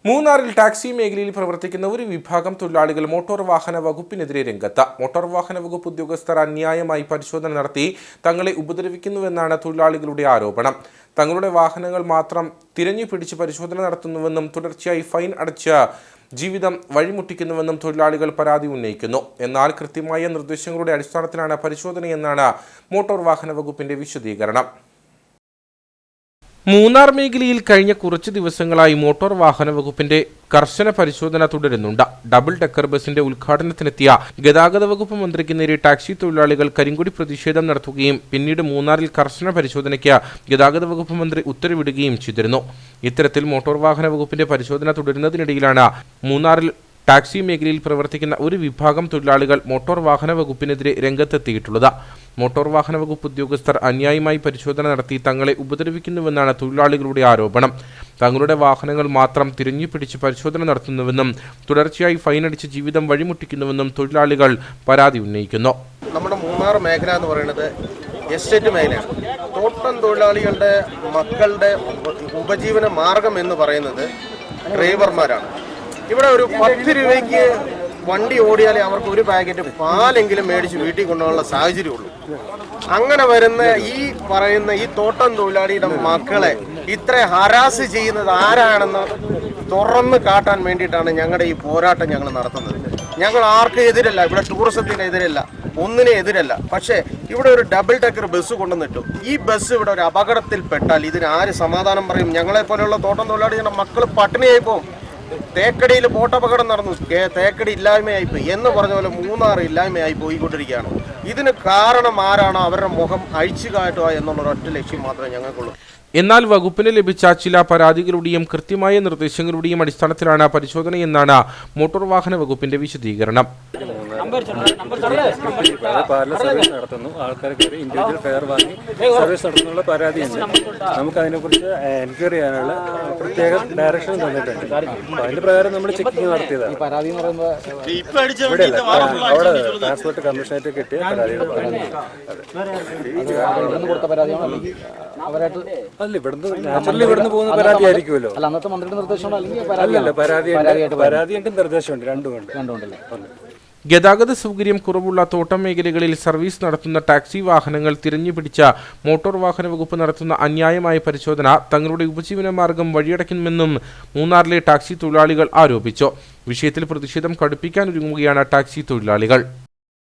മൂന്നാറിൽ ടാക്സി മേഖലയിൽ പ്രവർത്തിക്കുന്ന ഒരു വിഭാഗം തൊഴിലാളികൾ മോട്ടോർ വാഹന വകുപ്പിനെതിരെ രംഗത്ത്. മോട്ടോർ വാഹന വകുപ്പ് ഉദ്യോഗസ്ഥർ അന്യായമായി പരിശോധന നടത്തി തങ്ങളെ ഉപദ്രവിക്കുന്നുവെന്നാണ് തൊഴിലാളികളുടെ ആരോപണം. തങ്ങളുടെ വാഹനങ്ങൾ മാത്രം തിരഞ്ഞുപിടിച്ച് പരിശോധന നടത്തുന്നുവെന്നും തുടർച്ചയായി ഫൈൻ അടച്ച് ജീവിതം വഴിമുട്ടിക്കുന്നുവെന്നും തൊഴിലാളികൾ പരാതി ഉന്നയിക്കുന്നു. എന്നാൽ കൃത്യമായ നിർദ്ദേശങ്ങളുടെ അടിസ്ഥാനത്തിലാണ് പരിശോധനയെന്നാണ് മോട്ടോർ വാഹന വകുപ്പിന്റെ വിശദീകരണം. മൂന്നാർ മേഖലയിൽ കഴിഞ്ഞ കുറച്ച് ദിവസങ്ങളായി മോട്ടോർ വാഹന വകുപ്പിന്റെ കർശന പരിശോധന തുടരുന്നുണ്ട്. ഡബിൾ ഡെക്കർ ബസിന്റെ ഉദ്ഘാടനത്തിനെത്തിയ ഗതാഗത വകുപ്പ് മന്ത്രിക്ക് നേരെ ടാക്സി തൊഴിലാളികൾ കരിങ്കൊടി പ്രതിഷേധം നടത്തുകയും പിന്നീട് മൂന്നാറിൽ കർശന പരിശോധനയ്ക്ക് ഗതാഗത വകുപ്പ് മന്ത്രി ഉത്തരവിടുകയും ചെയ്തിരുന്നു. ഇത്തരത്തിൽ മോട്ടോർ വാഹന വകുപ്പിന്റെ പരിശോധന തുടരുന്നതിനിടയിലാണ് മൂന്നാറിൽ ടാക്സി മേഖലയിൽ പ്രവർത്തിക്കുന്ന ഒരു വിഭാഗം തൊഴിലാളികൾ മോട്ടോർ വാഹന വകുപ്പിനെതിരെ രംഗത്തെത്തിയിട്ടുള്ളത്. മോട്ടോർ വാഹന വകുപ്പ് ഉദ്യോഗസ്ഥർ അന്യായമായി പരിശോധന നടത്തി തങ്ങളെ ഉപദ്രവിക്കുന്നുവെന്നാണ് തൊഴിലാളികളുടെ ആരോപണം. തങ്ങളുടെ വാഹനങ്ങൾ മാത്രം തിരഞ്ഞുപിടിച്ച് പരിശോധന നടത്തുന്നുവെന്നും തുടർച്ചയായി ഫൈനടിച്ച് ജീവിതം വഴിമുട്ടിക്കുന്നുവെന്നും തൊഴിലാളികൾ പരാതി ഉന്നയിക്കുന്നു. നമ്മുടെ മൂന്നാർ മേഖല എന്ന് പറയുന്നത് എസ്റ്റേറ്റ് മേഖലയാണ്. തോട്ടം തൊഴിലാളികളുടെ മക്കളുടെ ഉപജീവന മാർഗം എന്ന് പറയുന്നത് ഡ്രൈവർമാരാണ്. ഇവിടെ ഒരു 10 രൂപയ്ക്ക് വണ്ടി ഓടിയാലേ അവർക്ക് ഒരു പാക്കറ്റ് പാലെങ്കിലും മേടിച്ച് വീട്ടിൽ കൊണ്ടുപോകാനുള്ള സാഹചര്യമുള്ളൂ. അങ്ങനെ വരുന്ന ഈ തോട്ടം തൊഴിലാളിയുടെ മക്കളെ ഇത്ര ഹരാസ് ചെയ്യുന്നത് ആരാണെന്ന് തുറന്ന് കാട്ടാൻ വേണ്ടിയിട്ടാണ് ഞങ്ങളുടെ ഈ പോരാട്ടം ഞങ്ങൾ നടത്തുന്നത്. ഞങ്ങൾ ആർക്കും എതിരല്ല, ഇവിടെ ടൂറിസത്തിന് എതിരല്ല, ഒന്നിനെ എതിരല്ല. പക്ഷേ ഇവിടെ ഒരു ഡബിൾ ഡെക്കർ ബസ് കൊണ്ടുവന്നിട്ടു. ഈ ബസ് ഇവിടെ ഒരു അപകടത്തിൽപ്പെട്ടാൽ ഇതിന് ആര് സമാധാനം പറയും? ഞങ്ങളെ പോലെയുള്ള തോട്ടം തൊഴിലാളികളുടെ മക്കൾ പട്ടിണിയായി പോകും. തേക്കടിയിൽ ബോട്ടപകടം നടന്നു, തേക്കടി ഇല്ലായ്മയായിപ്പോയി എന്ന് പറഞ്ഞ പോലെ മൂന്നാർ ഇല്ലായ്മയായി പോയിക്കൊണ്ടിരിക്കുകയാണ്. ഇതിന് കാരണം ആരാണോ അവരുടെ മുഖം അഴിച്ചു കാട്ടുക എന്നുള്ള ഒരൊറ്റ ലക്ഷ്യം മാത്രമേ ഞങ്ങൾക്കുള്ളൂ. എന്നാൽ വകുപ്പിന് ലഭിച്ച ചില പരാതികളുടെയും കൃത്യമായ നിർദ്ദേശങ്ങളുടെയും അടിസ്ഥാനത്തിലാണ് പരിശോധനയെന്നാണ് മോട്ടോർ വാഹന വകുപ്പിന്റെ വിശദീകരണം. സർവീസ് നടത്തുന്നു, ആൾക്കാർ കയറി ഇൻഡിവിജ്വൽ ഫെയർ വാങ്ങി സർവീസ് നടത്തുന്നുള്ള പരാതിയുണ്ട്. നമുക്ക് അതിനെക്കുറിച്ച് എൻക്വയറി ചെയ്യാനുള്ള പ്രത്യേക ഡയറക്ഷൻ തന്നിട്ടുണ്ട്. അപ്പോൾ അതിന്റെ പ്രകാരം നമ്മൾ ചെക്കിങ് നടത്തിയതാണ്. ഇവിടെയല്ല, അവിടെ ട്രാൻസ്പോർട്ട് കമ്മീഷനായിട്ട് കിട്ടിയ അല്ല, ഇവിടുന്ന് നാച്ചുറലി ഇവിടുന്ന് പോകുന്ന പരാതി ആയിരിക്കുമല്ലോ. അല്ലല്ല, പരാതിയായിട്ട് നിർദ്ദേശമുണ്ട്, രണ്ടുമുണ്ട്. ഗതാഗത സൗകര്യം കുറവുള്ള തോട്ടം മേഖലകളിൽ സർവീസ് നടത്തുന്ന ടാക്സി വാഹനങ്ങൾ തിരഞ്ഞുപിടിച്ച മോട്ടോർ വാഹന വകുപ്പ് നടത്തുന്ന അന്യായമായ പരിശോധന തങ്ങളുടെ ഉപജീവന മാർഗം വഴിയടയ്ക്കുമെന്നും മൂന്നാറിലെ ടാക്സി തൊഴിലാളികൾ ആരോപിച്ചു. വിഷയത്തിൽ പ്രതിഷേധം കടുപ്പിക്കാനൊരുങ്ങുകയാണ് ടാക്സി തൊഴിലാളികൾ.